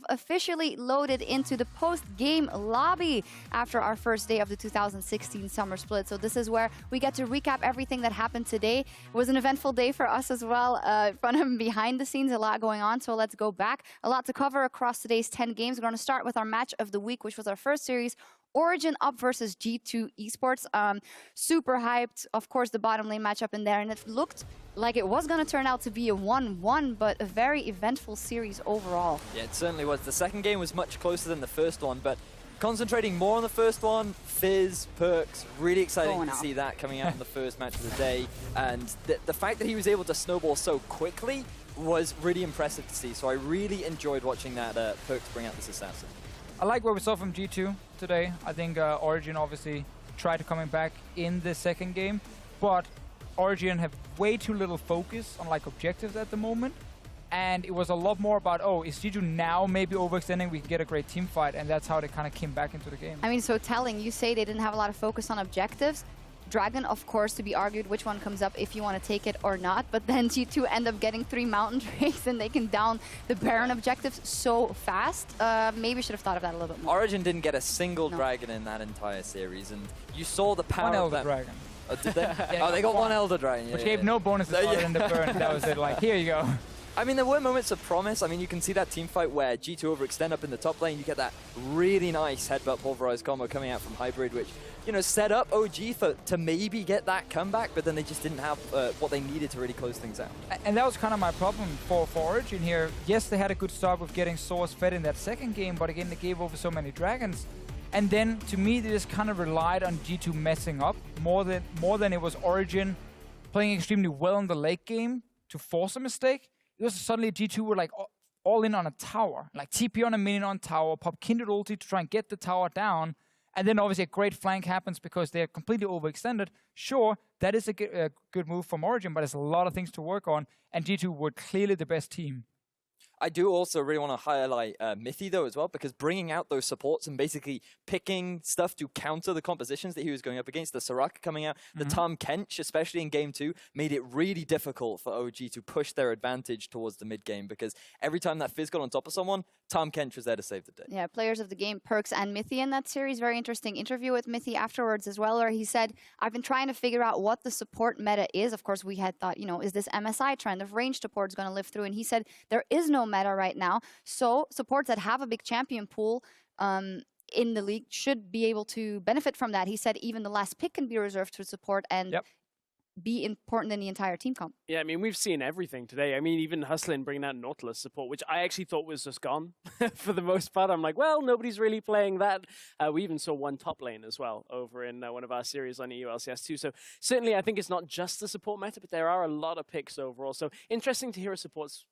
officially loaded into the post-game lobby after our first day of the 2016 summer split. So this is where we get to recap everything that happened today. It was an eventful day for us as well. In front and behind the scenes, a lot going on. So let's go back. A lot to cover across today's 10 games. We're going to start with our match of the week, which was our first series. Origen up versus G2 Esports. Super hyped. Of course, the bottom lane matchup in there. And it looked like it was going to turn out to be a 1-1, but a very eventful series overall. Yeah, it certainly was. The second game was much closer than the first one, but concentrating more on the first one, Fizz, Perks, really exciting to see that coming out in the first match of the day. And the fact that he was able to snowball so quickly was really impressive to see. So I really enjoyed watching that Perks bring out this assassin. I like what we saw from G2 today. I think Origen obviously tried coming back in the second game, but Origen have way too little focus on like objectives at the moment. And it was a lot more about, oh, is G2 now maybe overextending? We can get a great team fight, and that's how they kind of came back into the game. I mean, so telling, you say they didn't have a lot of focus on objectives. Dragon, of course, to be argued which one comes up if you want to take it or not. But then G2 end up getting 3 Mountain Drakes and they can down the Baron objectives so fast. Maybe should have thought of that a little bit more. Origen didn't get a single Dragon in that entire series, and you saw the power of that. Elder Dragon. Oh, did they? Yeah, they got one Elder Dragon. Which gave no bonuses other than the burn. That was it, like, here you go. I mean, there were moments of promise. I mean, you can see that team fight where G2 overextend up in the top lane. You get that really nice headbutt pulverized combo coming out from Hybrid, which, you know, set up OG to maybe get that comeback, but then they just didn't have what they needed to really close things out. And that was kind of my problem for Origen here. Yes, they had a good start with getting Source fed in that second game, but again, they gave over so many dragons. And then, to me, they just kind of relied on G2 messing up more than it was Origen playing extremely well in the late game to force a mistake. It was suddenly G2 were like all in on a tower, like TP on a minion on tower, pop Kindred ulti to try and get the tower down, and then obviously a great flank happens because they're completely overextended. Sure, that is a good move from Origen, but there's a lot of things to work on, and G2 were clearly the best team. I do also really want to highlight Mithy, though, as well, because bringing out those supports and basically picking stuff to counter the compositions that he was going up against, the Soraka coming out, the Tahm Kench, especially in Game 2, made it really difficult for OG to push their advantage towards the mid-game, because every time that Fizz got on top of someone, Tahm Kench was there to save the day. Yeah, players of the game, Perks and Mithy in that series. Very interesting interview with Mithy afterwards as well, where he said, I've been trying to figure out what the support meta is. Of course, we had thought, you know, is this MSI trend of ranged support is going to live through? And he said, there is no meta right now. So supports that have a big champion pool in the league should be able to benefit from that. He said even the last pick can be reserved to support and be important in the entire team comp. Yeah, I mean, we've seen everything today. I mean, even Hustlin bringing out Nautilus support, which I actually thought was just gone for the most part. I'm like, well, nobody's really playing that. We even saw one top lane as well over in one of our series on EU LCS too. So certainly I think it's not just the support meta, but there are a lot of picks overall. So interesting to hear a support's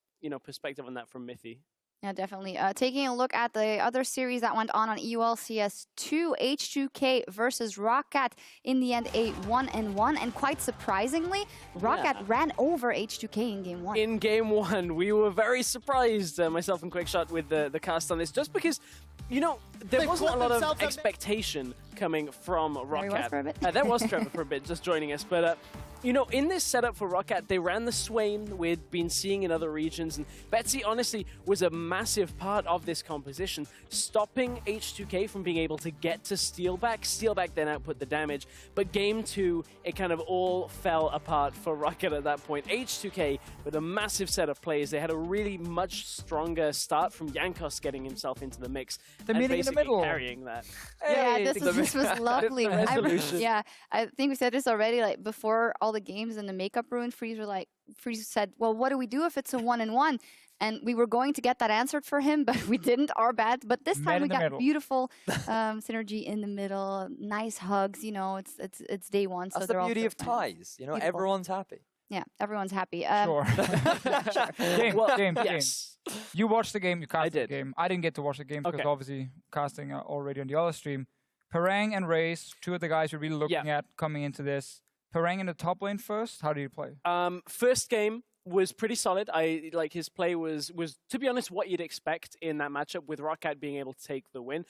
perspective on that from Mithy. Yeah, definitely. Taking a look at the other series that went on EULCS 2, H2K versus Roccat. In the end, a 1-1. And quite surprisingly, Roccat ran over H2K in Game 1. In Game 1, we were very surprised, myself and QuickShot, with the cast on this, just because, you know, there wasn't a lot of expectation coming from Roccat. That was Trevor for a bit, just joining us. But, you know, in this setup for Roccat, they ran the Swain we'd been seeing in other regions, and Betsy honestly was a massive part of this composition, stopping H2K from being able to get to Steelback. Steelback then output the damage, but Game 2, it kind of all fell apart for Roccat at that point. H2K, with a massive set of plays, they had a really much stronger start from Jankos getting himself into the mix and basically carrying that. Yeah, this was lovely. I think we said this already, like before all the games in the makeup room, Freeze said, well, what do we do if it's a 1-1? And we were going to get that answered for him, but we didn't, our bad. But this time we got beautiful synergy in the middle, nice hugs, you know, it's day one. That's the beauty of ties, you know, everyone's happy. Yeah, everyone's happy. Sure. Game. Yes. You watched the game, you cast the game. I didn't get to watch the game because obviously casting already on the other stream. Perang and Raze, two of the guys you're really looking at coming into this. Perang in the top lane first, how do you play? First game, was pretty solid. Like his play was to be honest what you'd expect in that matchup, with Roccat being able to take the win.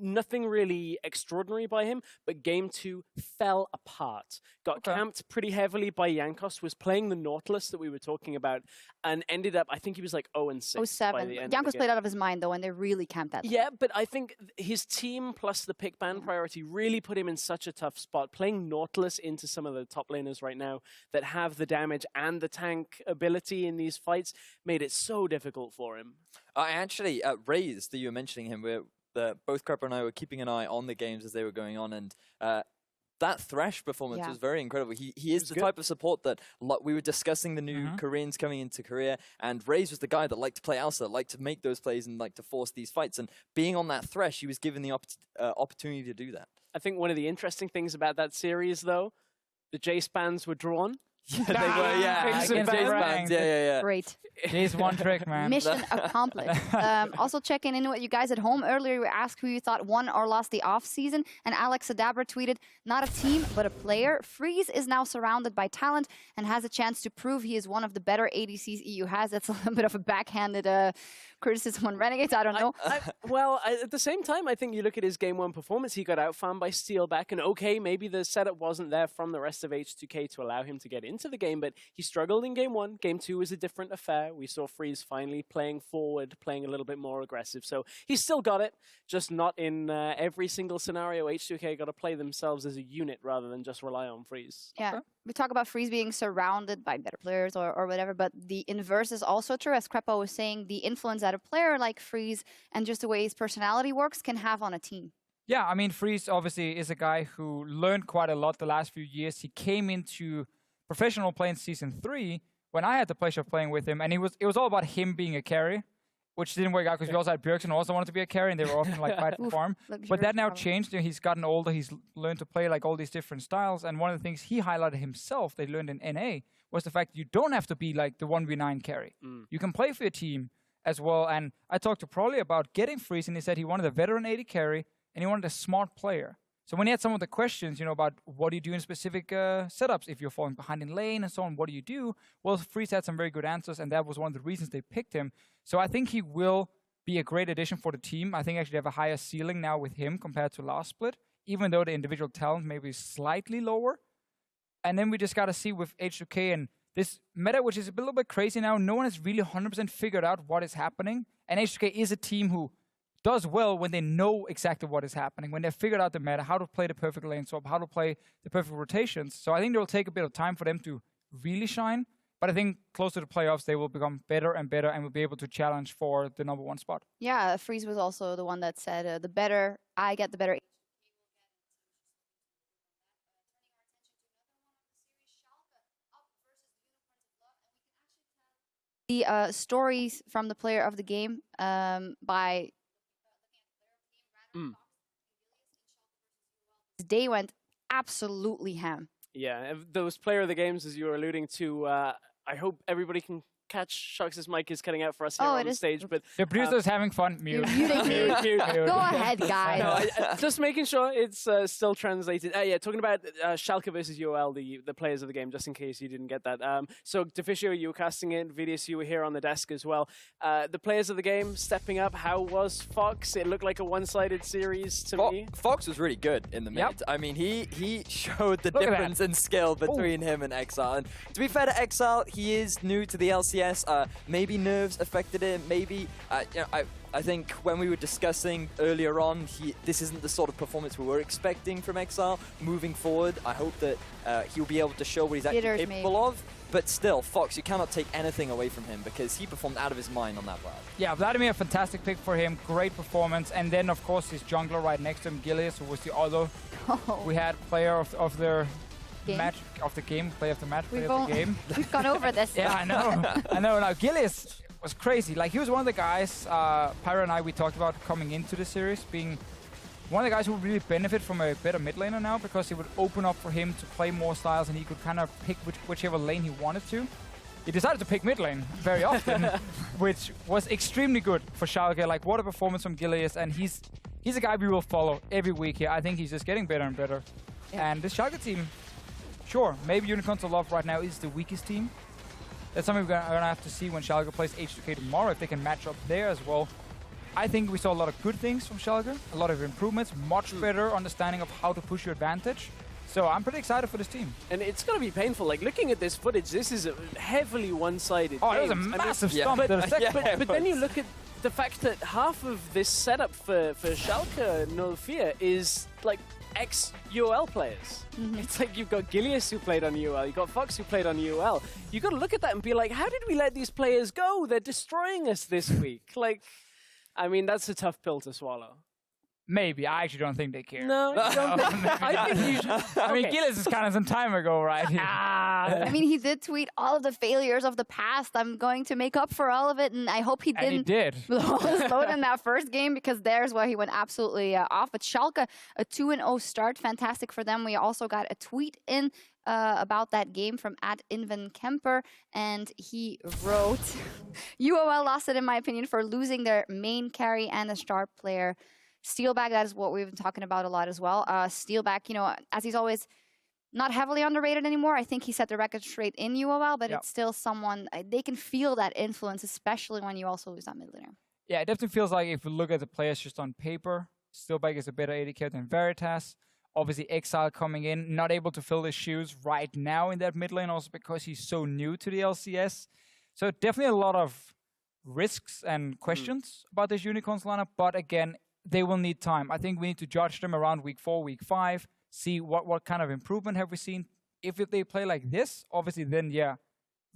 Nothing really extraordinary by him, but game 2 fell apart. Got camped pretty heavily by Jankos, was playing the Nautilus that we were talking about, and ended up, I think he was like 0-6. 0-7. Jankos played out of his mind though, and they really camped that. Yeah, but I think his team plus the pick ban priority really put him in such a tough spot. Playing Nautilus into some of the top laners right now that have the damage and the tank ability in these fights made it so difficult for him. I actually, Raze, that you were mentioning him, both Crepper and I were keeping an eye on the games as they were going on, and that Thresh performance was very incredible. He is the type of support that we were discussing the new Koreans coming into Korea, and Raze was the guy that liked to play Elsa, liked to make those plays and liked to force these fights. And being on that Thresh, he was given the opportunity to do that. I think one of the interesting things about that series, though, the Jace bans were drawn. Yeah, they were, yeah. Great. Here's one trick, man. Mission accomplished. Also checking in with you guys at home. Earlier we asked who you thought won or lost the off-season, and Alex Adabra tweeted, "Not a team, but a player. Freeze is now surrounded by talent and has a chance to prove he is one of the better ADCs EU has." That's a little bit of a backhanded criticism on Renegades. I don't know. At the same time, I think you look at his Game 1 performance, he got outfarmed by Steelback, and okay, maybe the setup wasn't there from the rest of H2K to allow him to get into the game, but he struggled in Game 1. Game 2 was a different affair. We saw Freeze finally playing forward, playing a little bit more aggressive, so he's still got it, just not in every single scenario. H2K got to play themselves as a unit rather than just rely on Freeze. Yeah. We talk about Freeze being surrounded by better players or whatever, but the inverse is also true. As Crepo was saying, the influence that a player like Freeze and just the way his personality works can have on a team. Yeah, I mean, Freeze obviously is a guy who learned quite a lot the last few years. He came into professional play in Season 3 when I had the pleasure of playing with him, and it was all about him being a carry, which didn't work out because we also had Bjergsen who also wanted to be a carry, and they were often like fight for farm. But that now changed. He's gotten older. He's learned to play like all these different styles. And one of the things he highlighted himself, they learned in NA, was the fact that you don't have to be like the 1v9 carry. You can play for your team as well. And I talked to Prolly about getting Freeze, and he said he wanted a veteran AD carry, and he wanted a smart player. So when he had some of the questions, about what do you do in specific setups, if you're falling behind in lane and so on, what do you do? Well, Freeze had some very good answers, and that was one of the reasons they picked him. So I think he will be a great addition for the team. I think actually they have a higher ceiling now with him compared to last split, even though the individual talent may be slightly lower. And then we just got to see with H2K and this meta, which is a little bit crazy now. No one has really 100% figured out what is happening. And H2K is a team who does well when they know exactly what is happening, when they've figured out the meta, how to play the perfect lane swap, how to play the perfect rotations. So I think it will take a bit of time for them to really shine. But I think close to the playoffs, they will become better and better and will be able to challenge for the #1 spot. Yeah, Freeze was also the one that said, the better I get, the better the stories from the player of the game by Day went absolutely ham. Yeah, those player of the games, as you were alluding to, I hope everybody can catch. Sharks' mic is cutting out for us here on the stage, but the producer's having fun. Mute. Mute. Go ahead, guys. No, just making sure it's still translated. Yeah, talking about Schalke versus UOL, the players of the game, just in case you didn't get that. So Deficio, you were casting it. Vidius, you were here on the desk as well. The players of the game stepping up. How was Fox? It looked like a one-sided series to me. Fox was really good in the mid. I mean, he showed the difference in skill between him and Exile. And to be fair to Exile, he is new to the LCS. Maybe nerves affected him. Maybe I think when we were discussing earlier on, this isn't the sort of performance we were expecting from Exile. Moving forward, I hope that he'll be able to show what he's actually capable of. But still, Fox, you cannot take anything away from him because he performed out of his mind on that part. Yeah, Vladimir, fantastic pick for him. Great performance. And then, of course, his jungler right next to him, Gilius, who was the other. We had player of the match of the game, play of the match, play of the game. We've gone over this. Yeah, I know. I know. Now, Gilius was crazy. Like, he was one of the guys, Pyro and I, we talked about coming into the series, being one of the guys who really benefit from a better mid laner now because it would open up for him to play more styles and he could kind of pick whichever lane he wanted to. He decided to pick mid lane very often, which was extremely good for Schalke. Like, what a performance from Gilius, and he's a guy we will follow every week here. I think he's just getting better and better. Yeah. And this Schalke team, sure, maybe Unicorns of Love right now is the weakest team, That's something we're going to have to see when Schalke plays H2K tomorrow, if they can match up there as well. I think we saw a lot of good things from Schalke, a lot of improvements, much better understanding of how to push your advantage. So I'm pretty excited for this team. And it's going to be painful. Like, looking at this footage, this is a heavily one-sided Oh, game. it was a massive stomp to the second. But then you look at the fact that half of this setup for Schalke 04 is, like, ex-UOL players. It's like you've got Gilius who played on UOL, you've got Fox who played on UOL. You've got to look at that and be like, how did we let these players go? They're destroying us this week. Like, I mean, that's a tough pill to swallow. Maybe. I actually don't think they care. No, you don't think? I think you should. I mean, Gillis is kind of some time ago, right? I mean, he did tweet all of the failures of the past. I'm going to make up for all of it, and I hope he didn't. And he did. Slow it in that first game, because there's where he went absolutely off. But Schalke, a 2-0 start, fantastic for them. We also got a tweet in about that game from @InvenKemper, and he wrote, UOL lost it, in my opinion, for losing their main carry and a star player. Steelback, that is what we've been talking about a lot as well. Steelback, you know, as he's always not heavily underrated anymore, I think he set the record straight in UOL, but it's still someone, they can feel that influence, especially when you also lose that mid laner. Yeah, it definitely feels like if you look at the players just on paper, Steelback is a better AD carry than Veritas. Obviously, Exile coming in, not able to fill his shoes right now in that mid lane, also because he's so new to the LCS. So definitely a lot of risks and questions about this Unicorns lineup, but again, they will need time. I think we need to judge them around week 4, week 5, see what kind of improvement have we seen. If they play like this, obviously then, yeah,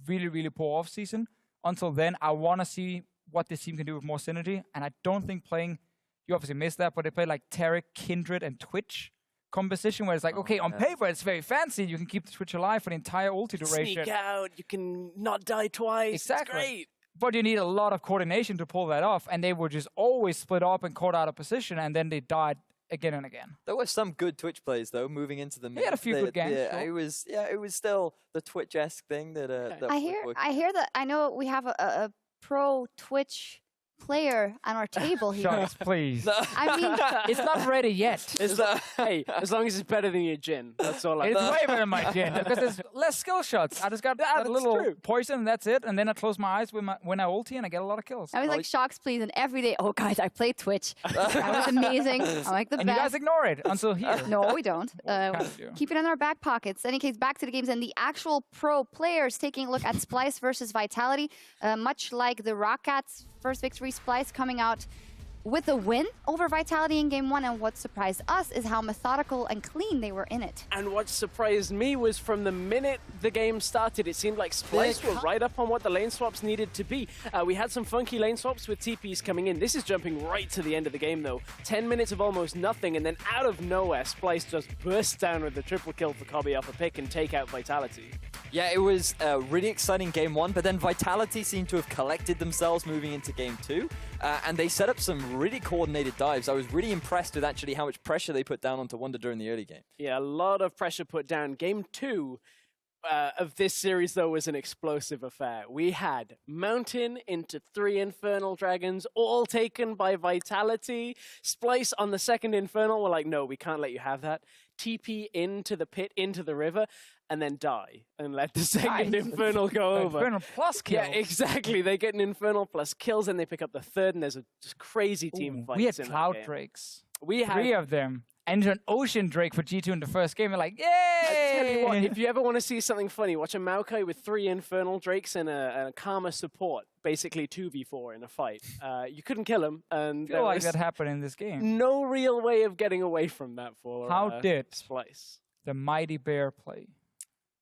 really, really poor off-season. Until then, I want to see what this team can do with more synergy, and I don't think playing, you obviously missed that, but they play like Taric, Kindred, and Twitch composition, where it's like, okay, on paper it's very fancy, you can keep the Twitch alive for the entire ulti duration. Sneak out, you can not die twice, exactly. It's great. But you need a lot of coordination to pull that off, and they were just always split up and caught out of position, and then they died again and again. There were some good Twitch plays though, moving into the mid. They had a few good games. Yeah, sure. it was still the Twitch-esque thing that. That I hear that. I know we have a pro Twitch player on our table here. Shucks, please. I mean, it's not ready yet. Hey, as long as it's better than your Jhin, that's all I It's way better than my Jhin, because there's less skill shots. I just got a little poison, and that's it, and then I close my eyes when I ulti, and I get a lot of kills. I was like, Shocks, please, and every day, oh, guys, I play Twitch. That was amazing. I'm like the and best. you guys ignore it until here. No, we don't. Keep it in our back pockets. In any case, back to the games, and the actual pro players, taking a look at Splyce versus Vitality. Much like the Rockats' first victory, Splyce coming out with a win over Vitality in Game 1, and what surprised us is how methodical and clean they were in it. And what surprised me was from the minute the game started, it seemed like Splyce were right up on what the lane swaps needed to be. We had some funky lane swaps with TPs coming in. This is jumping right to the end of the game, though. 10 minutes of almost nothing, and then out of nowhere, Splyce just bursts down with the triple kill for Kobe off a pick and take out Vitality. Yeah, it was a really exciting Game 1, but then Vitality seemed to have collected themselves moving into Game 2, and they set up some really coordinated dives. I was really impressed with actually how much pressure they put down onto Wonder during the early game. Yeah, a lot of pressure put down. Game 2 of this series, though, was an explosive affair. We had Mountain into 3 Infernal Dragons, all taken by Vitality. Splyce on the second Infernal were like, no, we can't let you have that. TP into the pit, into the river, and then die and let the second Infernal go over. Infernal plus kills. Yeah, exactly. They get an Infernal plus kills, and they pick up the third, and there's a just crazy team fight. We had Cloud Drakes. We had 3 of them. And an Ocean Drake for G2 in the first game. We're like, yay! I tell you what, if you ever want to see something funny, watch a Maokai with 3 Infernal Drakes and a Karma support, basically 2v4 in a fight. You couldn't kill him, and I feel like that happened in this game. No real way of getting away from that for How did Splyce. The Mighty Bear play?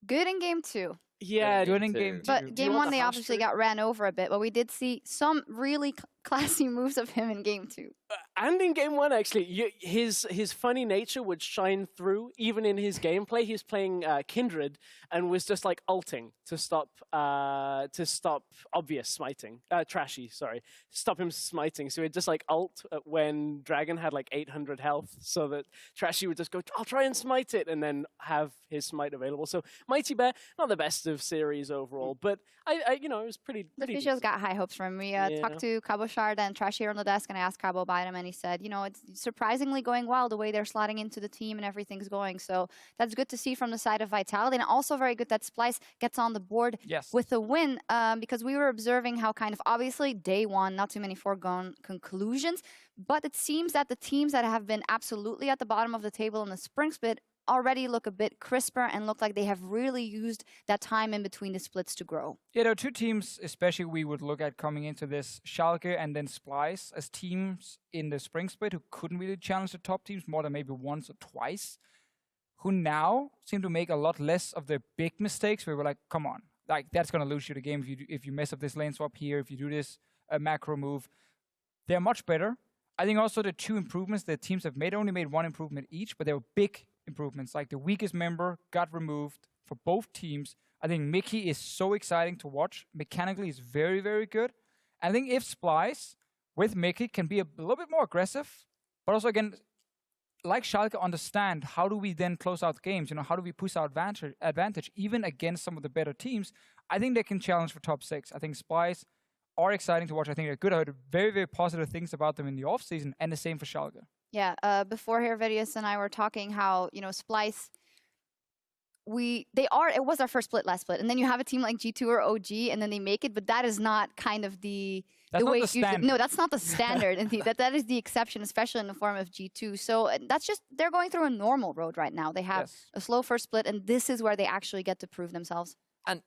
Good in Game 2. Yeah, good in Game 2. But Game 1, they obviously got ran over a bit, but we did see some really classy moves of him in Game 2. And in Game 1, actually, his funny nature would shine through, even in his gameplay. He was playing Kindred and was just like ulting to stop obvious smiting. Trashy, sorry. Stop him smiting. So he'd just like ult when Dragon had like 800 health, so that Trashy would just go, I'll try and smite it, and then have his smite available. So Mighty Bear, not the best of series overall, but I you know, it was pretty The officials got high hopes from him. We talked to Cabo Shard and Trash here on the desk, and I asked Cabo about him, and and he said, you know, it's surprisingly going well the way they're slotting into the team and everything's going. So that's good to see from the side of Vitality, and also very good that Splyce gets on the board with a win, because we were observing how kind of obviously day one, not too many foregone conclusions, but it seems that the teams that have been absolutely at the bottom of the table in the spring split already look a bit crisper and look like they have really used that time in between the splits to grow. Yeah, there are two teams, especially we would look at coming into this, Schalke and then Splyce, as teams in the spring split who couldn't really challenge the top teams more than maybe once or twice, who now seem to make a lot less of the big mistakes where we're like, come on, like that's going to lose you the game if you mess up this lane swap here, if you do this macro move. They're much better. I think also the two improvements that teams have made, only made one improvement each, but they were big improvements. Like the weakest member got removed for both teams. I think Mickey is so exciting to watch. Mechanically, he's very, very good. I think if Splyce with Mickey can be a little bit more aggressive, but also again, like Schalke, understand how do we then close out games? You know, how do we push our advantage even against some of the better teams? I think they can challenge for top 6. I think Splyce are exciting to watch. I think they're good. I heard very, very positive things about them in the offseason, and the same for Schalke. Yeah, before here, Verius and I were talking how, you know, Splyce, it was our first split last split, and then you have a team like G2 or OG, and then they make it, but that is not kind of the way it's usually. No, that's not the standard. And that is the exception, especially in the form of G2. So that's just, they're going through a normal road right now. They have a slow first split, and this is where they actually get to prove themselves. And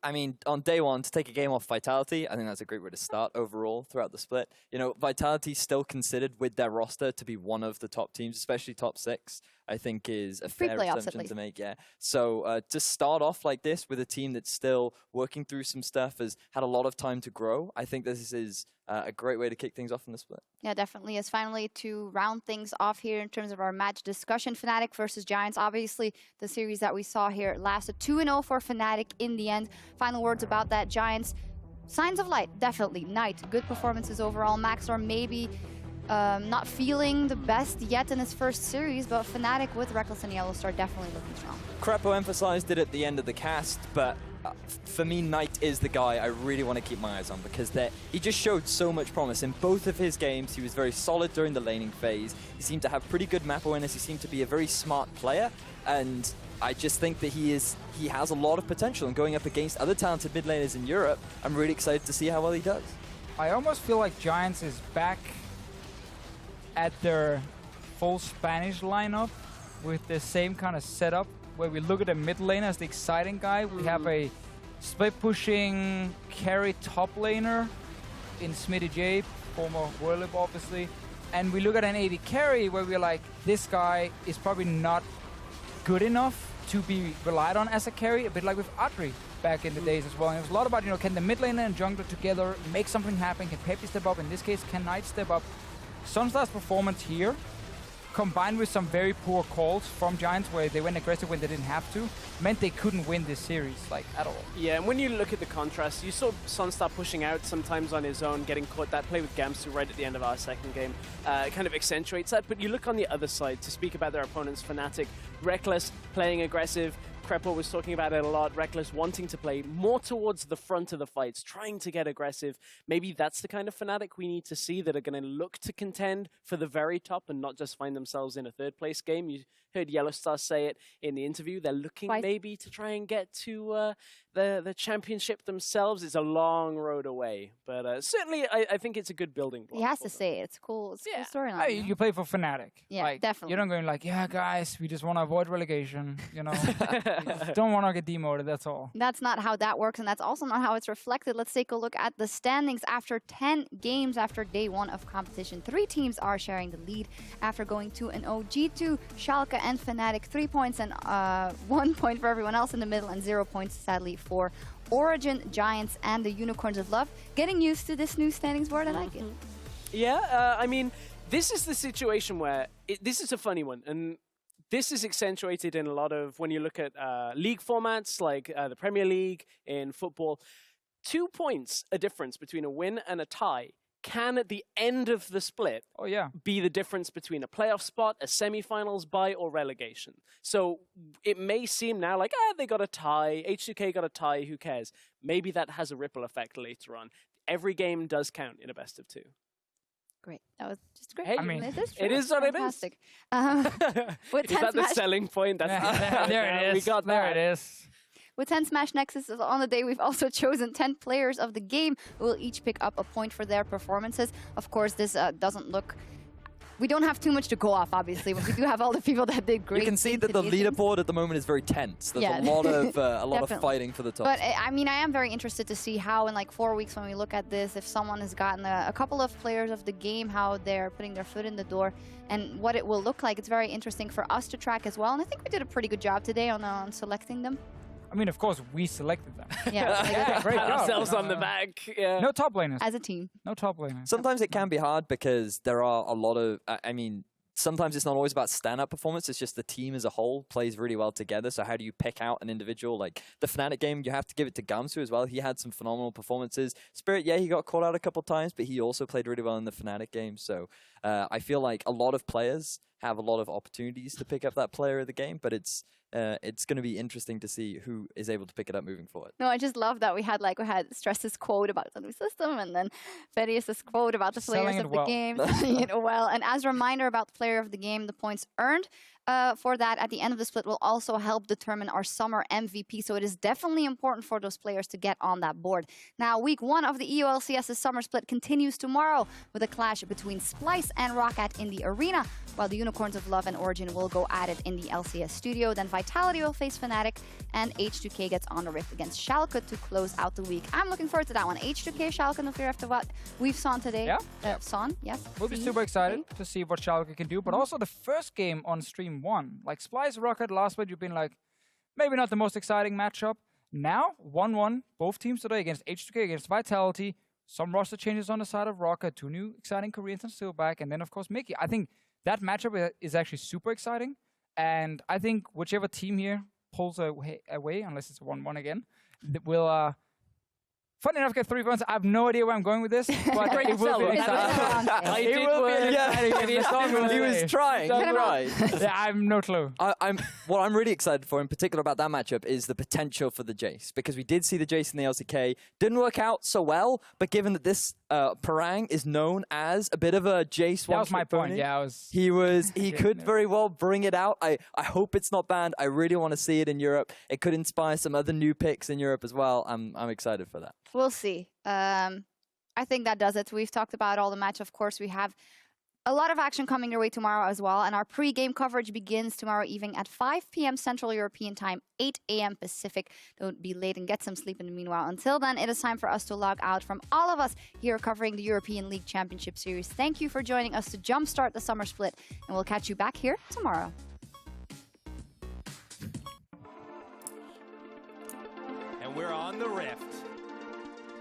I mean, on day one, to take a game off Vitality, I think that's a great way to start overall throughout the split. You know, Vitality's still considered with their roster to be one of the top teams, especially top 6, I think is a fair assumption to make, yeah. So to start off like this with a team that's still working through some stuff, has had a lot of time to grow, I think this is a great way to kick things off in the split. Yeah, definitely. As finally to round things off here in terms of our match discussion, Fnatic versus Giants. Obviously, the series that we saw here lasted 2-0 for Fnatic in the end. Final words about that, Giants. Signs of light, definitely. Knight, good performances overall. Maxor maybe not feeling the best yet in his first series, but Fnatic with Reckless and Yellowstar definitely looking strong. Crepo emphasized it at the end of the cast, but for me, Knight is the guy I really want to keep my eyes on, because he just showed so much promise in both of his games. He was very solid during the laning phase. He seemed to have pretty good map awareness. He seemed to be a very smart player, and I just think that he has a lot of potential. And going up against other talented mid laners in Europe, I'm really excited to see how well he does. I almost feel like Giants is back at their full Spanish lineup with the same kind of setup, where we look at the mid laner as the exciting guy. We have a split-pushing carry top laner in Smitty J, former Whirlip obviously. And we look at an AD carry where we're like, this guy is probably not good enough to be relied on as a carry, a bit like with Adri back in the days as well. And it was a lot about, you know, can the mid laner and jungler together make something happen? Can Pepe step up? In this case, can Knight step up? Sunstar's performance here, combined with some very poor calls from Giants where they went aggressive when they didn't have to, meant they couldn't win this series, like, at all. Yeah, and when you look at the contrast, you saw Sunstar pushing out sometimes on his own, getting caught. That play with Gamsu right at the end of our second game kind of accentuates that. But you look on the other side to speak about their opponents, Fnatic, Reckless playing aggressive. Crepo was talking about it a lot. Reckless wanting to play more towards the front of the fights, trying to get aggressive. Maybe that's the kind of Fnatic we need to see that are going to look to contend for the very top and not just find themselves in a third-place game. You heard Yellowstar say it in the interview. They're looking maybe to try and get to the championship themselves. It's a long road away, but certainly I think it's a good building block. He has to say it. It's cool. It's a cool storyline. Hey, you play for Fnatic. Yeah, like, definitely. You don't go in like, yeah, guys, we just want to avoid relegation. You know, don't want to get demoted. That's all. That's not how that works, and that's also not how it's reflected. Let's take a look at the standings after 10 games after day one of competition. 3 teams are sharing the lead after going 2-0. G2, Schalke, and Fnatic 3 points, and 1 point for everyone else in the middle, and 0 points, sadly, for Origen, Giants, and the Unicorns of Love. Getting used to this new standings board, I like it. Yeah, I mean, this is the situation where this is a funny one, and this is accentuated in a lot of, when you look at league formats like the Premier League in football, 2 points a difference between a win and a tie can, at the end of the split, be the difference between a playoff spot, a semi-finals bye, or relegation. So it may seem now like, they got a tie, H2K got a tie, who cares? Maybe that has a ripple effect later on. Every game does count in a best of 2. Great. That was just great. Hey, I mean, it is it is what fantastic. it is. Is that the selling point? That's there it is. We got there that. it is. With 10 Smash Nexus on the day, we've also chosen 10 players of the game who will each pick up a point for their performances. Of course, this doesn't look... We don't have too much to go off, obviously, but we do have all the people that did great. You can see that the leaderboard at the moment is very tense. There's a lot of fighting for the top. But I mean, I am very interested to see how in like 4 weeks when we look at this, if someone has gotten a couple of players of the game, how they're putting their foot in the door and what it will look like. It's very interesting for us to track as well. And I think we did a pretty good job today on selecting them. I mean, of course, we selected them. Yeah, great job. Ourselves on the back. Yeah. No top laners. As a team. No top laners. Sometimes it can be hard because there are a lot of, I mean, sometimes it's not always about stand-up performance. It's just the team as a whole plays really well together. So how do you pick out an individual? Like the Fnatic game, you have to give it to Gamsu as well. He had some phenomenal performances. Spirit, yeah, he got caught out a couple times, but he also played really well in the Fnatic game. So I feel like a lot of players have a lot of opportunities to pick up that player of the game, but it's going to be interesting to see who is able to pick it up moving forward. No, I just love that we had Stress's quote about the new system, and then Fedius' quote about the players of the game, selling it well. And as a reminder about the player of the game, the points earned for that at the end of the split will also help determine our summer MVP. So it is definitely important for those players to get on that board. Now, week 1 of the EU LCS's summer split continues tomorrow with a clash between Splyce and Roccat in the arena, while the Unicorns of Love and Origen will go at it in the LCS studio. Then Vitality will face Fnatic, and H2K gets on the rift against Schalke to close out the week. I'm looking forward to that one. H2K, Schalke, no fear after what we've seen today. Yeah. Yes. We'll be super excited to see what Schalke can do, but also the first game on Stream 1. Like Splyce, Roccat, last week you've been like, maybe not the most exciting matchup. Now, 1-1, both teams today against H2K, against Vitality. Some roster changes on the side of Roccat, 2 new exciting Koreans and still back, and then of course Mickey. I think that matchup is actually super exciting, and I think whichever team here pulls away, unless it's 1-1 again, will, funny enough, get 3 points. I have no idea where I'm going with this, but it will be exciting. It will be exciting. He was trying. Yeah, I have no clue. What I'm really excited for in particular about that matchup is the potential for the Jace, because we did see the Jace in the LCK. Didn't work out so well, but given that this Parang is known as a bit of a Jace one. That was my point. Yeah, he could very well bring it out. I hope it's not banned. I really want to see it in Europe. It could inspire some other new picks in Europe as well. I'm excited for that. We'll see. I think that does it. We've talked about all the match. Of course, we have a lot of action coming your way tomorrow as well. And our pre-game coverage begins tomorrow evening at 5 p.m. Central European Time, 8 a.m. Pacific. Don't be late and get some sleep in the meanwhile. Until then, it is time for us to log out from all of us here covering the European League Championship Series. Thank you for joining us to jumpstart the summer split. And we'll catch you back here tomorrow. And we're on the rift.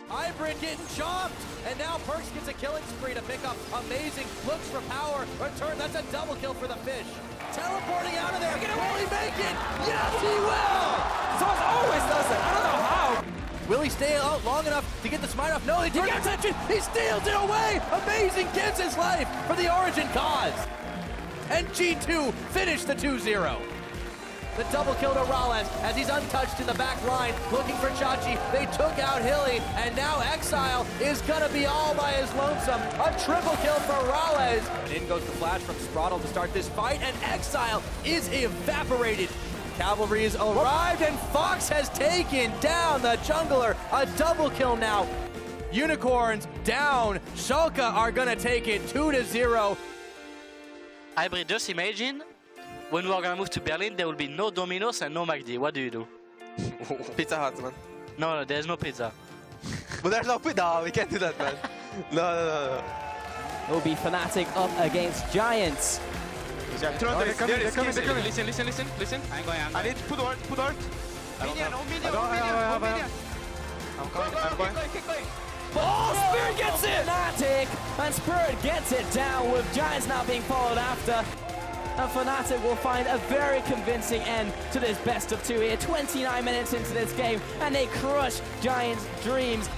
Hybrid getting chopped, and now Perks gets a killing spree to pick up. Amazing, looks for power, return, that's a double kill for the fish. Teleporting out of there, will he make it? Yes, he will! Someone always does it, I don't know how. Will he stay out long enough to get the smite off? No, he turns attention, he steals it away! Amazing, gives his life for the Origen cause. And G2 finished the 2-0. The double kill to Rales as he's untouched in the back line, looking for Chachi. They took out Hilly, and now Exile is gonna be all by his lonesome. A triple kill for Rales. And in goes the flash from Spraddle to start this fight, and Exile is evaporated. Cavalry has arrived, and Fox has taken down the jungler. A double kill now. Unicorns down. Schalke are gonna take it 2-0. Hybrid, just imagine when we are gonna move to Berlin, there will be no Domino's and no McD. What do you do? Pizza Hut, man. No, there's no pizza. But there's no pizza. No, we can't do that, man. No. It will be Fnatic up against Giants. They're coming. Listen. I need to put art. Minion. I'm going. Oh, Spirit gets it! Fnatic, and Spirit gets it down with Giants now being followed after. And Fnatic will find a very convincing end to this best of 2 here. 29 minutes into this game, and they crush Giants' dreams.